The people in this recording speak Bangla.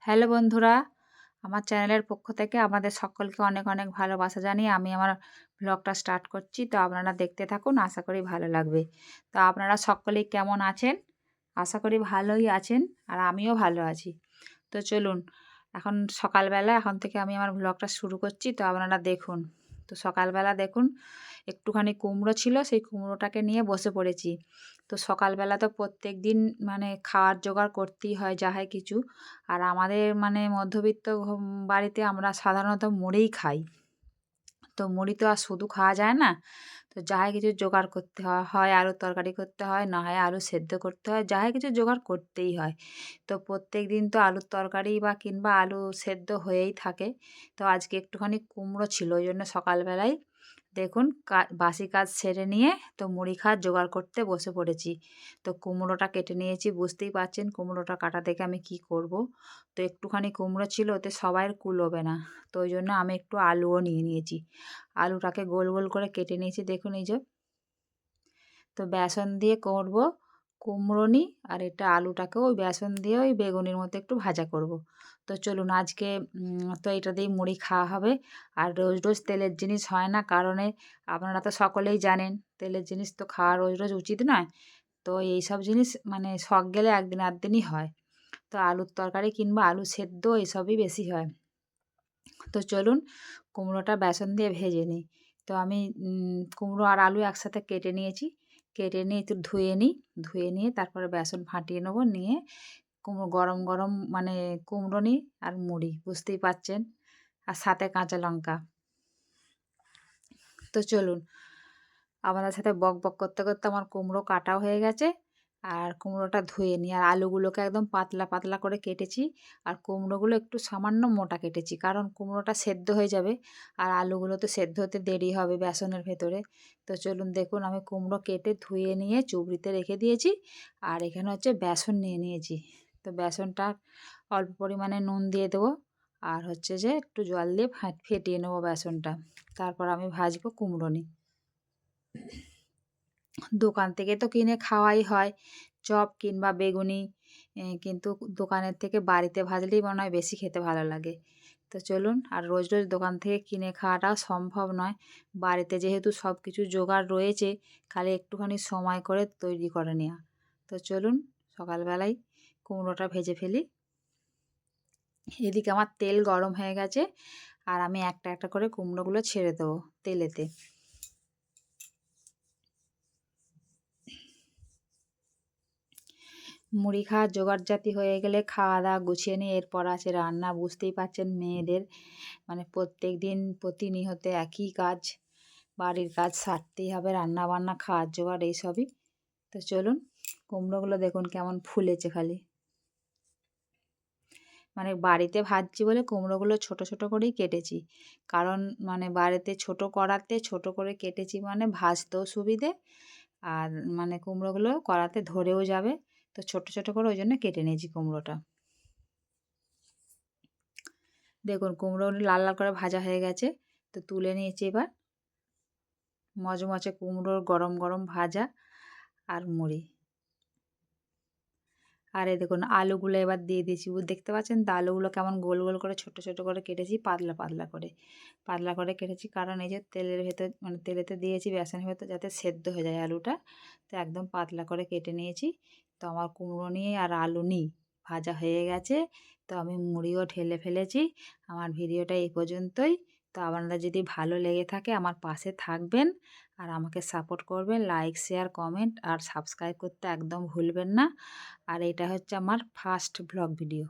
হ্যালো বন্ধুরা, আমার চ্যানেলের পক্ষ থেকে আপনাদের সকলকে অনেক অনেক ভালোবাসা জানিয়ে আমি আমার ব্লগটা স্টার্ট করছি। তো আপনারা দেখতে থাকুন, আশা করি ভালো লাগবে। তো আপনারা সকলেই কেমন আছেন? আশা করি ভালোই আছেন, আর আমিও ভালো আছি। তো চলুন, এখন সকালবেলা, এখন থেকে আমি আমার ব্লগটা শুরু করছি। তো আপনারা দেখুন। তো সকালবেলা দেখুন, একটুখানি কুমড়ো ছিল, সেই কুমড়োটাকে নিয়ে বসে পড়েছি। তো সকালবেলা তো প্রত্যেকদিন মানে খাওয়ার জোগাড় করতেই হয় যা হয় কিছু। আর আমাদের মানে মধ্যবিত্ত বাড়িতে আমরা সাধারণত মুড়িই খাই। তো মুড়ি তো আর শুধু খাওয়া যায় না। তো যা হয় কিছু জোগাড় করতে হয় আলুর তরকারি করতে হয়, না হয় আলু সেদ্ধ করতে হয়, যা হয় কিছু জোগাড় করতেই হয়। তো প্রত্যেকদিন তো আলুর তরকারি বা কিংবা আলু সেদ্ধ হয়েই থাকে। তো আজকে একটুখানি কুমড়ো ছিল, ওই জন্য সকালবেলায় দেখুন বাসি কাজ সেরে নিয়ে তো মুড়ি খাওয়ার জোগাড় করতে বসে পড়েছি। তো কুমড়োটা কেটে নিয়েছি, বুঝতেই পারছেন কুমড়োটা কাটা দেখে আমি কি করব। তো একটুখানি কুমড়ো ছিল, ওতে সবাইয়ের কুলোবে না। তো ওই জন্য আমি একটু আলুও নিয়ে নিয়েছি। আলুটাকে গোল গোল করে কেটে নিয়েছি, দেখুন এই যে। তো বেসন দিয়ে করব কুমড়োনি, আর এটা আলুটাকেও ওই বেসন দিয়ে ওই বেগুনির মতো একটু ভাজা করব। তো চলুন আজকে তো এটা দিয়েই মুড়ি খাওয়া হবে। আর রোজ রোজ তেলের জিনিস হয় না, কারণে আপনারা তো সকলেই জানেন তেলের জিনিস তো খাওয়া রোজ রোজ উচিত নয়। তো এইসব জিনিস মানে শখ গেলে একদিন আধদিনই হয়। তো আলুর তরকারি কিংবা আলু সেদ্ধ এসবই বেশি হয়। তো চলুন কুমড়োটা বেসন দিয়ে ভেজে নিই। তো আমি কুমড়ো আর আলু একসাথে কেটে নিয়েছি। কেটে নিয়ে একটু ধুয়ে নিই। ধুয়ে নিয়ে তারপরে বেসন ফাটিয়ে নেবো। নিয়ে কুমড়ো গরম গরম মানে কুমড়ো নিই আর মুড়ি, বুঝতেই পারছেন। আর সাথে কাঁচা লঙ্কা। তো চলুন, আপনাদের সাথে বক বক করতে করতে আমার কুমড়ো কাটাও হয়ে গেছে। আর কুমড়োটা ধুয়ে নিই, আর আলুগুলোকে একদম পাতলা পাতলা করে কেটেছি। আর কুমড়োগুলো একটু সামান্য মোটা কেটেছি, কারণ কুমড়োটা সেদ্ধ হয়ে যাবে। আর আলুগুলো তো সেদ্ধ হতে দেরি হবে বেসনের ভেতরে। তো চলুন দেখুন, আমি কুমড়ো কেটে ধুয়ে নিয়ে চুবড়িতে রেখে দিয়েছি। আর এখানে হচ্ছে বেসন নিয়ে নিয়েছি। তো বেসনটা অল্প পরিমাণে নুন দিয়ে দেবো। আর হচ্ছে যে একটু জল দিয়ে ফেটিয়ে নেবো বেসনটা। তারপর আমি ভাজবো কুমড়ো নিই। দোকান থেকে তো কিনে খাওয়াই হয় চপ কিংবা বেগুনি। কিন্তু দোকানের থেকে বাড়িতে ভাজলেই মনে হয় বেশি খেতে ভালো লাগে। তো চলুন, আর রোজ রোজ দোকান থেকে কিনে খাওয়াটাও সম্ভব নয়। বাড়িতে যেহেতু সব কিছু জোগাড় রয়েছে, খালি একটুখানি সময় করে তৈরি করে নেওয়া। তো চলুন সকালবেলায় কুমড়োটা ভেজে ফেলি। এদিকে আমার তেল গরম হয়ে গেছে, আর আমি একটা একটা করে কুমড়োগুলো ছেড়ে দেবো তেলেতে। মুড়ি খাওয়ার জোগাড়জাতি হয়ে গেলে খাওয়া দাওয়া গুছিয়ে নিয়ে এরপর আছে রান্না। বুঝতেই পারছেন মেয়েদের মানে প্রত্যেক দিন প্রতিনিয়ত একই কাজ। বাড়ির কাজ সারতেই হবে, রান্না বান্না খাওয়ার জোগাড় এইসবই। তো চলুন, কুমড়োগুলো দেখুন কেমন ফুলেছে খালি। মানে বাড়িতে ভাজছি বলে কুমড়োগুলো ছোট ছোট করেই কেটেছি। কারণ মানে বাড়িতে ছোট কড়াতে ছোট করে কেটেছি মানে ভাজতেও সুবিধে। আর মানে কুমড়োগুলো কড়াতে ধরেও যাবে। তো ছোট ছোট করে ওই জন্য কেটে নিয়েছি কুমড়োটা। দেখুন কুমড়ো লাল লাল করে ভাজা হয়ে গেছে। তো তুলে নিয়েছি এবার। মচমচে কুমড়োর গরম গরম ভাজা আর মুড়ি। আর এই দেখুন আলুগুলো এবার দিয়ে দিয়েছি। দেখতে পাচ্ছেন তো আলুগুলো কেমন গোল গোল করে ছোট ছোট করে কেটেছি, পাতলা পাতলা করে। পাতলা করে কেটেছি কারণ এই যে তেলের ভেতর মানে তেলেতে দিয়েছি বেসনের ভেতর যাতে সেদ্ধ হয়ে যায় আলুটা। তো একদম পাতলা করে কেটে নিয়েছি। তো আমার কুমড়ো নিয়ে আর আলু নিই ভাজা হয়ে গেছে। তো আমি মুড়িও ঢেলে ফেলেছি। আমার ভিডিওটা এই পর্যন্তই। তো আপনারা যদি ভালো লেগে থাকে আমার পাশে থাকবেন, আর আমাকে সাপোর্ট করবেন। লাইক শেয়ার কমেন্ট আর সাবস্ক্রাইব করতে একদম ভুলবেন না। আর এটা হচ্ছে আমার ফার্স্ট ব্লগ ভিডিও।